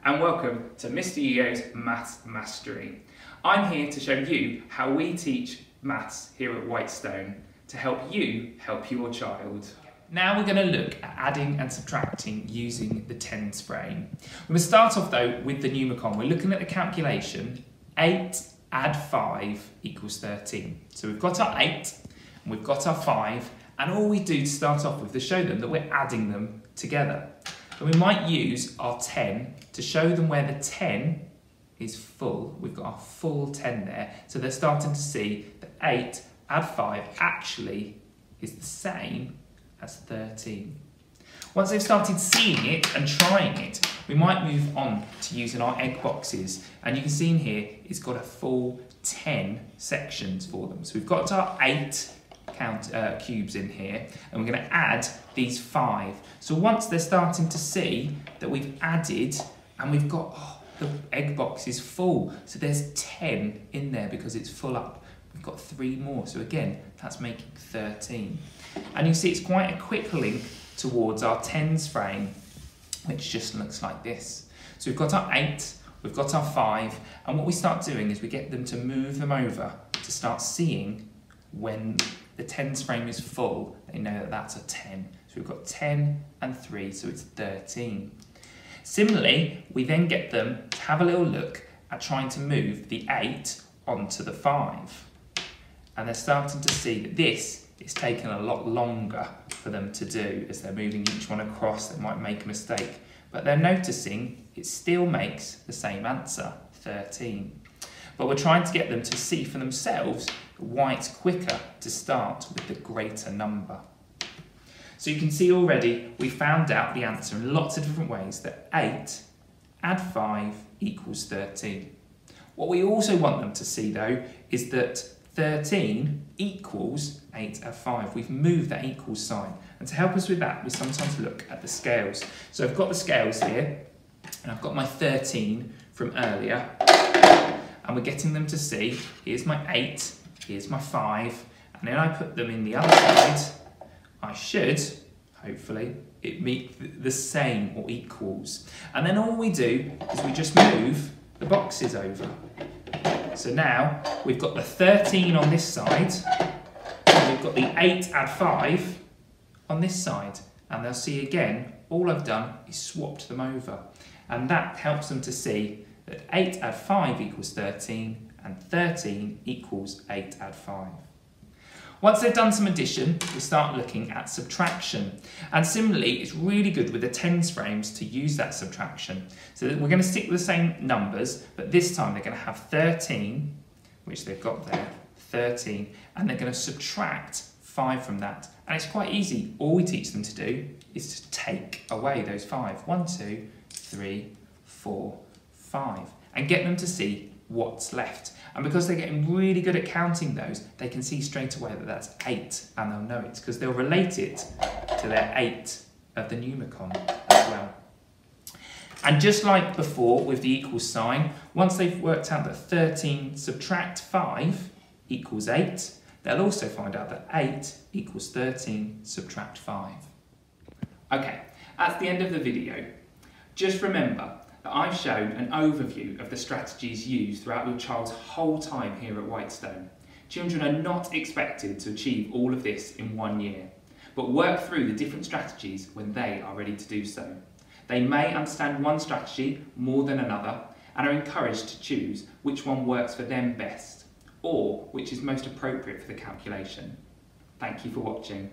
and welcome to Mr Ego's Maths Mastery. I'm here to show you how we teach maths here at Whitestone to help you help your child. Now we're going to look at adding and subtracting using the tens frame. We're going to start off though with the Numicon. We're looking at the calculation 8 add 5 equals 13. So we've got our 8 and we've got our 5, and all we do to start off with is show them that we're adding them together. And we might use our 10 to show them where the 10 is full. We've got our full 10 there, so they're starting to see that 8 add 5 actually is the same as 13. Once they've started seeing it and trying it, we might move on to using our egg boxes. And you can see in here, it's got a full 10 sections for them. So we've got our 8 cubes in here, and we're going to add these 5. So once they're starting to see that we've added and we've got, the egg box is full, so there's 10 in there because it's full up. We've got 3 more, so again, that's making 13. And you see it's quite a quick link towards our tens frame, which just looks like this. So we've got our 8, we've got our 5, and what we start doing is we get them to move them over to start seeing when the tens frame is full, they know that that's a 10. So we've got 10 and 3, so it's 13. Similarly, we then get them to have a little look at trying to move the 8 onto the 5. And they're starting to see that this is taking a lot longer for them to do. As they're moving each one across, they might make a mistake. But they're noticing it still makes the same answer, 13. But we're trying to get them to see for themselves why it's quicker to start with the greater number. So you can see already we found out the answer in lots of different ways, that 8 add 5 equals 13. What we also want them to see though is that 13 equals 8 add 5. We've moved that equals sign. And to help us with that, we sometimes look at the scales. So I've got the scales here, and I've got my 13 from earlier, and we're getting them to see, here's my 8, here's my 5, and then I put them in the other side, I should, hopefully, it meet the same or equals. And then all we do is we just move the boxes over. So now we've got the 13 on this side, and we've got the 8 add 5 on this side. And they'll see again, all I've done is swapped them over. And that helps them to see that 8 add 5 equals 13, and 13 equals 8 add 5. Once they've done some addition, we start looking at subtraction. And similarly, it's really good with the tens frames to use that subtraction. So we're going to stick with the same numbers, but this time they're going to have 13, which they've got there, 13, and they're going to subtract 5 from that. And it's quite easy. All we teach them to do is to take away those 5. 1, 2, 3, 4, 5. And get them to see what's left. And because they're getting really good at counting those, they can see straight away that that's 8, and they'll know it because they'll relate it to their 8 of the Numicon as well. And just like before with the equal sign, once they've worked out that 13 subtract 5 equals 8, they'll also find out that 8 equals 13 subtract 5. Okay, that's the end of the video. Just remember that I've shown an overview of the strategies used throughout your child's whole time here at Whitestone. Children are not expected to achieve all of this in 1 year, but work through the different strategies when they are ready to do so. They may understand one strategy more than another and are encouraged to choose which one works for them best, or which is most appropriate for the calculation. Thank you for watching.